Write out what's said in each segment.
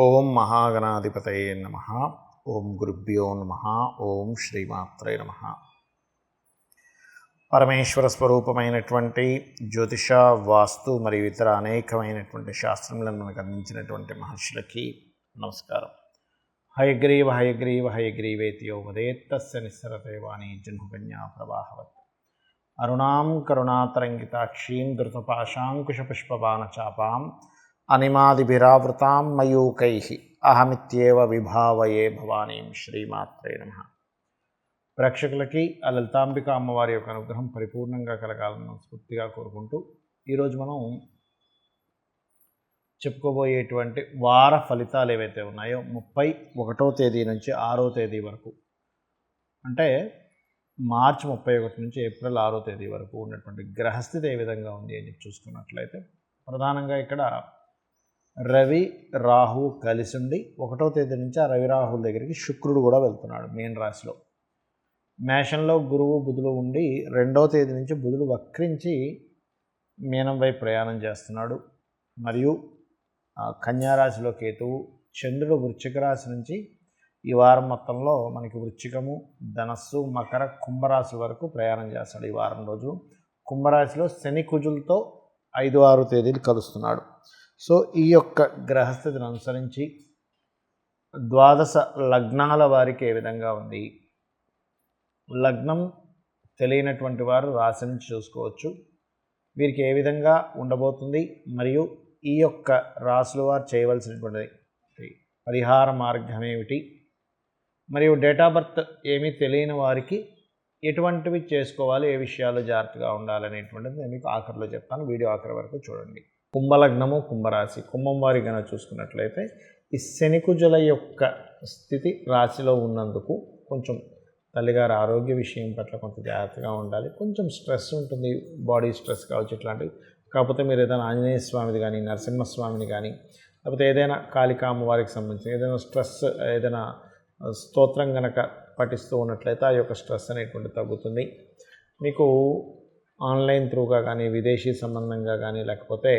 ఓం మహాగణాధిపతయే నమః. ఓం గురుభ్యో నమః. ఓం శ్రీమాత్రే నమః. పరమేశ్వర స్వరూపమైనటువంటి జ్యోతిష, వాస్తు మరియు ఇతర అనేకమైనటువంటి శాస్త్రములను మనకు అందించినటువంటి మహర్షులకి నమస్కారం. హయగ్రీవ హయగ్రీవ హయగ్రీవేతి యో వదేత్తస్య నిస్సరతే వాణీ జన్మకన్యా ప్రవాహవత్. అరుణాం కరుణాతరంగితాక్షీం ధృతపాశాంకుశపుష్పబాణచాపాం అనిమాదిభిరావృతాం మయూకైః అహమిత్యేవ విభావయే భవానీం. శ్రీమాత్రే నమః. ప్రేక్షకులకి ఆ లలితాంబిక అమ్మవారి యొక్క అనుగ్రహం పరిపూర్ణంగా కలగాలని మనస్ఫూర్తిగా కోరుకుంటూ ఈరోజు మనం చెప్పుకోబోయేటువంటి వార ఫలితాలు ఏవైతే ఉన్నాయో 31వ తేదీ నుంచి 6వ తేదీ వరకు, అంటే మార్చి 31 నుంచి ఏప్రిల్ 6వ తేదీ వరకు ఉన్నటువంటి గ్రహస్థితి ఏ విధంగా ఉంది అని చూసుకున్నట్లయితే, ప్రధానంగా ఇక్కడ రవి రాహు కలిసి ఉండి 1వ తేదీ నుంచి ఆ రవి రాహుల దగ్గరికి శుక్రుడు కూడా వెళ్తున్నాడు మీన రాశిలో. మేషంలో గురువు బుధులు ఉండి 2వ తేదీ నుంచి బుధుడు వక్రించి మీనం వైపు ప్రయాణం చేస్తున్నాడు. మరియు కన్యారాశిలో కేతువు, చంద్రుడు వృశ్చిక రాశి నుంచి ఈ వారం మొత్తంలో మనకి వృశ్చికము, ధనస్సు, మకర, కుంభరాశి వరకు ప్రయాణం చేస్తాడు. ఈ వారం రోజులు కుంభరాశిలో శని కుజులతో 5-6 తేదీలు కలుస్తున్నాడు. సో ఈ యొక్క గ్రహస్థితిని అనుసరించి ద్వాదశ లగ్నాల వారికి ఏ విధంగా ఉంది, లగ్నం తెలియనటువంటి వారు రాశి నుంచి చూసుకోవచ్చు, వీరికి ఏ విధంగా ఉండబోతుంది, మరియు ఈ యొక్క రాశుల వారు చేయవలసినటువంటి పరిహార మార్గం ఏమిటి, మరియు డేట్ ఆఫ్ బర్త్ ఏమీ తెలియని వారికి ఎటువంటివి చేసుకోవాలి, ఏ విషయాలు జాగ్రత్తగా ఉండాలనేటువంటిది నేను మీకు ఆఖరిలో చెప్తాను. వీడియో ఆఖరి వరకు చూడండి. కుంభలగ్నము, కుంభరాశి, కుంభం వారి కనుక చూసుకున్నట్లయితే ఈ శనికుజుల యొక్క స్థితి రాశిలో ఉన్నందుకు కొంచెం తల్లిగారి ఆరోగ్య విషయం పట్ల కొంత జాగ్రత్తగా ఉండాలి. కొంచెం స్ట్రెస్ ఉంటుంది, బాడీ స్ట్రెస్ కావచ్చు ఇట్లాంటివి. కాకపోతే మీరు ఏదైనా ఆంజనేయ స్వామిది కానీ, నరసింహస్వామిని కానీ, లేకపోతే ఏదైనా కాళికా అమ్మవారికి సంబంధించిన ఏదైనా స్ట్రెస్, ఏదైనా స్తోత్రం కనుక పఠిస్తూ ఉన్నట్లయితే ఆ యొక్క స్ట్రెస్ అనేటువంటి తగ్గుతుంది. మీకు ఆన్లైన్ త్రూగా కానీ, విదేశీ సంబంధంగా కానీ, లేకపోతే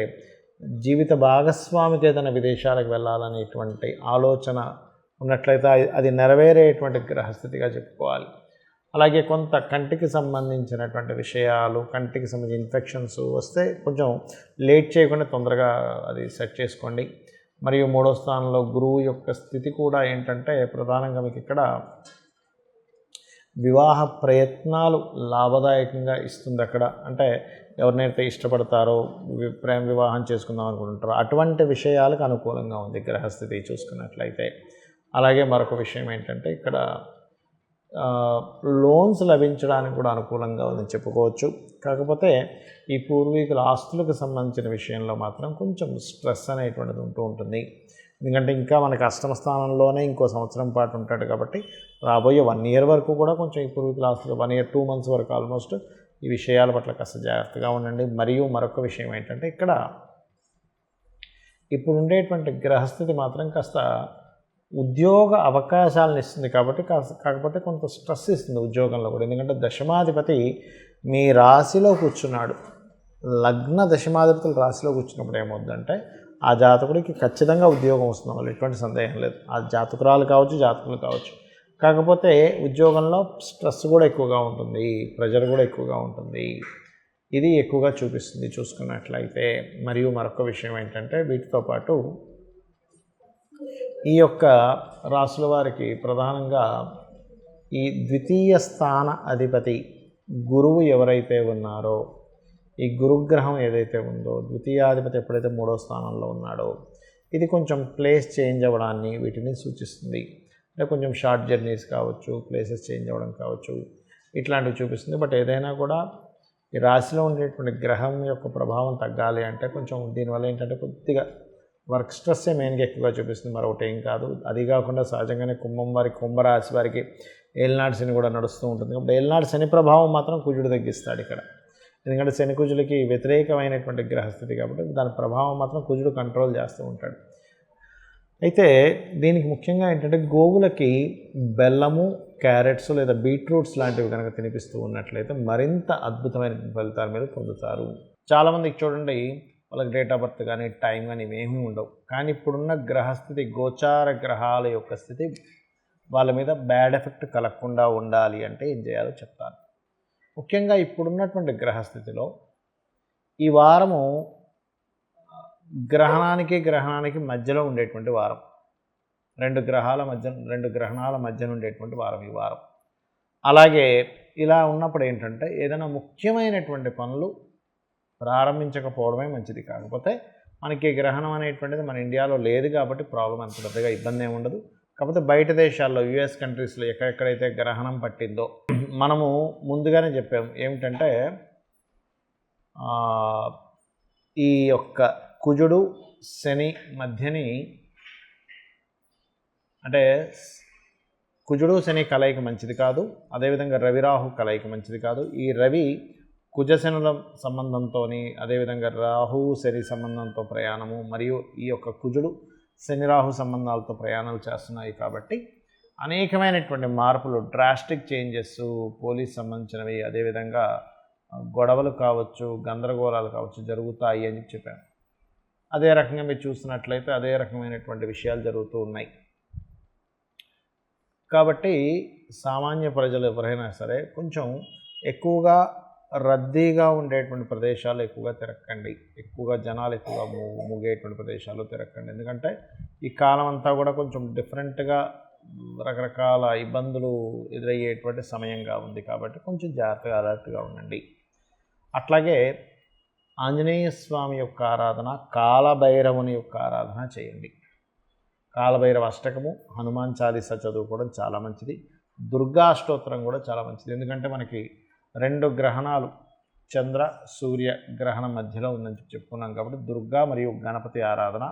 జీవిత భాగస్వామితో ఏదైనా విదేశాలకు వెళ్ళాలనేటువంటి ఆలోచన ఉన్నట్లయితే అది నెరవేరేటువంటి గ్రహస్థితిగా చెప్పుకోవాలి. అలాగే కొంత కంటికి సంబంధించినటువంటి విషయాలు, కంటికి సంబంధించిన ఇన్ఫెక్షన్స్ వస్తే కొంచెం లేట్ చేయకుండా తొందరగా అది సెట్ చేసుకోండి. మరియు 3వ స్థానంలో గురువు యొక్క స్థితి కూడా ఏంటంటే ప్రధానంగా మీకు ఇక్కడ వివాహ ప్రయత్నాలు లాభదాయకంగా ఇస్తుంది. అక్కడ అంటే ఎవరినైతే ఇష్టపడతారో, ప్రేమ వివాహం చేసుకుందాం అనుకుంటారో అటువంటి విషయాలకు అనుకూలంగా ఉంది గ్రహస్థితి చూసుకున్నట్లయితే. అలాగే మరొక విషయం ఏంటంటే ఇక్కడ లోన్స్ లభించడానికి కూడా అనుకూలంగా ఉందని చెప్పుకోవచ్చు. కాకపోతే ఈ పూర్వీకుల ఆస్తులకు సంబంధించిన విషయంలో మాత్రం కొంచెం స్ట్రెస్ అనేటువంటిది ఉంటూ ఉంటుంది. ఎందుకంటే ఇంకా మనకి అష్టమ స్థానంలోనే ఇంకో సంవత్సరం పాటు ఉంటాడు కాబట్టి రాబోయే 1 ఇయర్ వరకు కూడా కొంచెం ఈ పూర్వీకుల ఆస్తులు 1 ఇయర్ 2 months వరకు ఆల్మోస్ట్ ఈ విషయాల పట్ల కాస్త జాగ్రత్తగా ఉండండి. మరియు మరొక విషయం ఏంటంటే ఇక్కడ ఇప్పుడు ఉండేటువంటి గ్రహస్థితి మాత్రం కాస్త ఉద్యోగ అవకాశాలను ఇస్తుంది కాబట్టి కాకపోతే కొంత స్ట్రెస్ ఇస్తుంది ఉద్యోగంలో కూడా. ఎందుకంటే దశమాధిపతి మీ రాశిలో కూర్చున్నాడు. లగ్న దశమాధిపతులు రాశిలో కూర్చున్నప్పుడు ఏమవుతుందంటే ఆ జాతకుడికి ఖచ్చితంగా ఉద్యోగం వస్తుంది, వాళ్ళు ఎటువంటి సందేహం లేదు. ఆ జాతకురాలు కావచ్చు, జాతకులు కావచ్చు. కాకపోతే ఉద్యోగంలో స్ట్రెస్ కూడా ఎక్కువగా ఉంటుంది, ప్రెజర్ కూడా ఎక్కువగా ఉంటుంది. ఇది ఎక్కువగా చూపిస్తుంది చూసుకున్నట్లయితే. మరియు మరొక విషయం ఏంటంటే వీటితో పాటు ఈ యొక్క రాశుల వారికి ప్రధానంగా ఈ ద్వితీయ స్థాన అధిపతి గురువు ఎవరైతే ఉన్నారో, ఈ గురుగ్రహం ఏదైతే ఉందో, ద్వితీయాధిపతి ఎప్పుడైతే 3వ స్థానంలో ఉన్నాడో ఇది కొంచెం ప్లేస్ చేంజ్ అవ్వడాన్ని వీటిని సూచిస్తుంది. అంటే కొంచెం షార్ట్ జర్నీస్ కావచ్చు, ప్లేసెస్ చేంజ్ అవ్వడం కావచ్చు, ఇట్లాంటివి చూపిస్తుంది. బట్ ఏదైనా కూడా ఈ రాశిలో ఉండేటువంటి గ్రహం యొక్క ప్రభావం తగ్గాలి అంటే కొంచెం దీనివల్ల ఏంటంటే కొద్దిగా వర్క్ స్ట్రెస్సే మెయిన్గా ఎక్కువగా చూపిస్తుంది, మరొకటి ఏం కాదు. అది కాకుండా సహజంగానే కుంభరాశి వారికి ఏలినాటి శని కూడా నడుస్తూ ఉంటుంది. కాబట్టి ఏలినాటి శని ప్రభావం మాత్రం కుజుడు తగ్గిస్తాడు ఇక్కడ. ఎందుకంటే శని కుజులకి వ్యతిరేకమైనటువంటి గ్రహస్థితి కాబట్టి దాని ప్రభావం మాత్రం కుజుడు కంట్రోల్ చేస్తూ ఉంటాడు. అయితే దీనికి ముఖ్యంగా ఏంటంటే గోవులకి బెల్లము, క్యారెట్స్ లేదా బీట్రూట్స్ లాంటివి కనుక తినిపిస్తూ ఉన్నట్లయితే మరింత అద్భుతమైన ఫలితాలు మీరు పొందుతారు. చాలామందికి చూడండి వాళ్ళకి డేట్ ఆఫ్ బర్త్ కానీ టైం కానీ ఇవేమీ ఉండవు. కానీ ఇప్పుడున్న గ్రహస్థితి, గోచార గ్రహాల యొక్క స్థితి వాళ్ళ మీద బ్యాడ్ ఎఫెక్ట్ కలగకుండా ఉండాలి అంటే ఏం చేయాలో చెప్తాను. ముఖ్యంగా ఇప్పుడున్నటువంటి గ్రహస్థితిలో ఈ వారము గ్రహణానికి మధ్యలో ఉండేటువంటి వారం, రెండు గ్రహణాల మధ్యన ఉండేటువంటి వారం ఈ వారం. అలాగే ఇలా ఉన్నప్పుడు ఏంటంటే ఏదైనా ముఖ్యమైనటువంటి పనులు ప్రారంభించకపోవడమే మంచిది. కాకపోతే మనకి గ్రహణం అనేటువంటిది మన ఇండియాలో లేదు కాబట్టి ప్రాబ్లం అంత పెద్దగా ఇబ్బంది ఏమి ఉండదు. కాకపోతే బయట దేశాల్లో యుఎస్ కంట్రీస్లో ఎక్కడెక్కడైతే గ్రహణం పట్టిందో మనము ముందుగానే చెప్పాము ఏమిటంటే ఈ యొక్క కుజుడు శని మధ్యని, అంటే కుజుడు శని కలయిక మంచిది కాదు, అదేవిధంగా రవిరాహు కలయిక మంచిది కాదు. ఈ రవి కుజశనుల సంబంధంతో, అదేవిధంగా రాహు శని సంబంధంతో ప్రయాణము, మరియు ఈ యొక్క కుజుడు శని రాహు సంబంధాలతో ప్రయాణాలు చేస్తున్నాయి కాబట్టి అనేకమైనటువంటి మార్పులు, డ్రాస్టిక్ చేంజెస్, పోలీస్ సంబంధించినవి, అదేవిధంగా గొడవలు కావచ్చు, గందరగోళాలు కావచ్చు జరుగుతాయి అని చెప్పాను. అదే రకంగా మీరు చూసినట్లయితే అదే రకమైనటువంటి విషయాలు జరుగుతూ ఉన్నాయి. కాబట్టి సామాన్య ప్రజలు ఎవరైనా సరే కొంచెం ఎక్కువగా రద్దీగా ఉండేటువంటి ప్రదేశాలు ఎక్కువగా తిరగకండి, ఎక్కువగా జనాలు ఎక్కువగా ముగేటువంటి ప్రదేశాలు తిరగకండి. ఎందుకంటే ఈ కాలం అంతా కూడా కొంచెం డిఫరెంట్గా రకరకాల ఇబ్బందులు ఎదురయ్యేటువంటి సమయంగా ఉంది కాబట్టి కొంచెం జాగ్రత్తగా అలర్ట్గా ఉండండి. అట్లాగే ఆంజనేయ స్వామి యొక్క ఆరాధన, కాలభైరవుని యొక్క ఆరాధన చేయండి. కాలభైరవ అష్టకము, హనుమాన్ చాలీసా చదువుకోవడం చాలా మంచిది. దుర్గా అష్టోత్తరం కూడా చాలా మంచిది. ఎందుకంటే మనకి రెండు గ్రహణాలు, చంద్ర సూర్య గ్రహణం మధ్యలో ఉందని చెప్పుకున్నాం కాబట్టి దుర్గా మరియు గణపతి ఆరాధన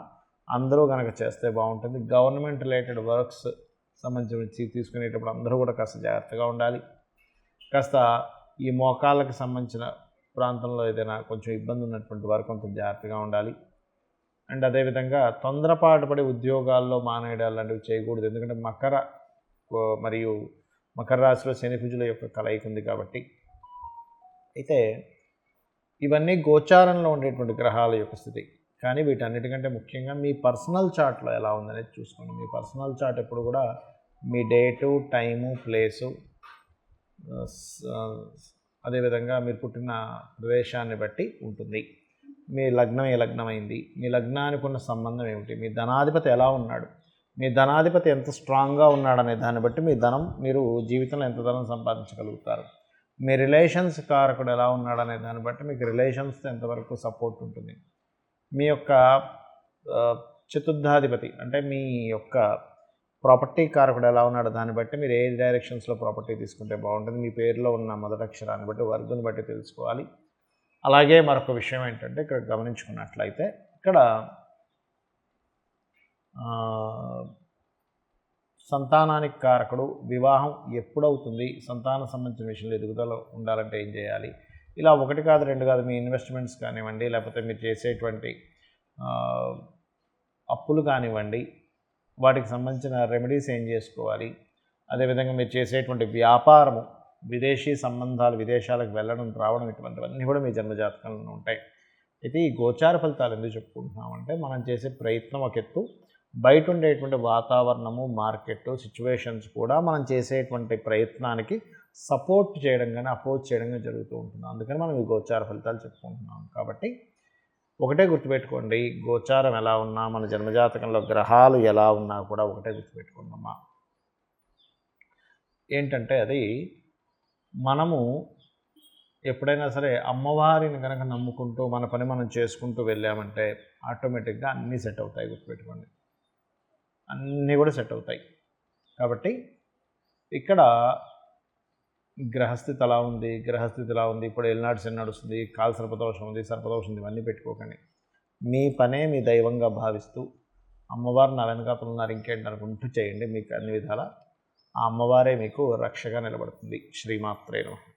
అందరూ కనుక చేస్తే బాగుంటుంది. గవర్నమెంట్ రిలేటెడ్ వర్క్స్ సంబంధించి తీసుకునేటప్పుడు అందరూ కూడా కాస్త జాగ్రత్తగా ఉండాలి. కాస్త ఈ మోకాళ్ళకి సంబంధించిన ప్రాంతంలో ఏదైనా కొంచెం ఇబ్బంది ఉన్నటువంటి వారు కొంత జాగ్రత్తగా ఉండాలి. అండ్ అదేవిధంగా తొందరపాటు పడి ఉద్యోగాల్లో మానేయడాలు లాంటివి చేయకూడదు. ఎందుకంటే మకర రాశిలో శని కుజుల యొక్క కలయిక ఉంది కాబట్టి. అయితే ఇవన్నీ గోచారంలో ఉండేటువంటి గ్రహాల యొక్క స్థితి. కానీ వీటన్నిటికంటే ముఖ్యంగా మీ పర్సనల్ చార్ట్లో ఎలా ఉందనేది చూసుకోండి. మీ పర్సనల్ చార్ట్ ఎప్పుడు కూడా మీ డేటు, టైము, ప్లేసు, అదేవిధంగా మీరు పుట్టిన ప్రదేశాన్ని బట్టి ఉంటుంది. మీ లగ్నం ఏ లగ్నం అయింది, మీ లగ్నానికి ఉన్న సంబంధం ఏమిటి, మీ ధనాధిపతి ఎలా ఉన్నాడు, మీ ధనాధిపతి ఎంత స్ట్రాంగ్గా ఉన్నాడనే దాన్ని బట్టి మీరు జీవితంలో ఎంత ధనం సంపాదించగలుగుతారు. మీ రిలేషన్స్ కారకుడు ఎలా ఉన్నాడనే దాన్ని బట్టి మీకు రిలేషన్స్తో ఎంతవరకు సపోర్ట్ ఉంటుంది. మీ యొక్క చతుర్థాధిపతి అంటే మీ యొక్క ప్రాపర్టీ కారకుడు ఎలా ఉన్నాడో దాన్ని బట్టి మీరు ఏ డైరెక్షన్స్లో ప్రాపర్టీ తీసుకుంటే బాగుంటుంది. మీ పేరులో ఉన్న మొదటి అక్షరాన్ని బట్టి, వర్గుని బట్టి తెలుసుకోవాలి. అలాగే మరొక విషయం ఏంటంటే ఇక్కడ గమనించుకున్నట్లయితే ఇక్కడ సంతానానికి కారకుడు, వివాహం ఎప్పుడవుతుంది, సంతానం సంబంధించిన విషయంలో ఎదుగుదల ఉండాలంటే ఏం చేయాలి, ఇలా ఒకటి కాదు రెండు కాదు మీ ఇన్వెస్ట్మెంట్స్ కానివ్వండి, లేకపోతే మీరు చేసేటువంటి అప్పులు కానివ్వండి, వాటికి సంబంధించిన రెమెడీస్ ఏం చేసుకోవాలి, అదేవిధంగా మీరు చేసేటువంటి వ్యాపారము, విదేశీ సంబంధాలు, విదేశాలకు వెళ్ళడం రావడం, ఇటువంటివన్నీ కూడా మీ జన్మజాతకంలో ఉంటాయి. అయితే ఈ గోచార ఫలితాలు ఎందుకు చెప్పుకుంటున్నామంటే మనం చేసే ప్రయత్నం ఒక ఎత్తు, బయట ఉండేటువంటి వాతావరణము, మార్కెట్ సిచ్యువేషన్స్ కూడా మనం చేసేటువంటి ప్రయత్నానికి సపోర్ట్ చేయడం కానీ అపోజ్ చేయడం కానీ జరుగుతూ ఉంటుంది. అందుకని మనం ఈ గోచార ఫలితాలు చెప్పుకుంటున్నాం. కాబట్టి ఒకటే గుర్తుపెట్టుకోండి, గోచారం ఎలా ఉన్నా, మన జన్మజాతకంలో గ్రహాలు ఎలా ఉన్నా కూడా ఒకటే గుర్తుపెట్టుకోండమ్మా. ఏంటంటే అది మనము ఎప్పుడైనా సరే అమ్మవారిని కనుక నమ్ముకుంటూ మన పని మనం చేసుకుంటూ వెళ్ళామంటే ఆటోమేటిక్గా అన్నీ సెట్ అవుతాయి. గుర్తుపెట్టుకోండి, అన్నీ కూడా సెట్ అవుతాయి. కాబట్టి ఇక్కడ గ్రహస్థితి ఎలా ఉంది, ఇప్పుడు ఏలినాటి శని నడుస్తుంది, కాలు సర్పదోషం ఉంది, ఇవన్నీ పెట్టుకోకండి. మీ పనే మీ దైవంగా భావిస్తూ అమ్మవారు నా వెనకాతలు ఉన్నారు ఇంకేంటి అనుకుంటూ చేయండి. మీకు అన్ని విధాలా ఆ అమ్మవారే మీకు రక్షగా నిలబడుతుంది. శ్రీమాత్రే నమః.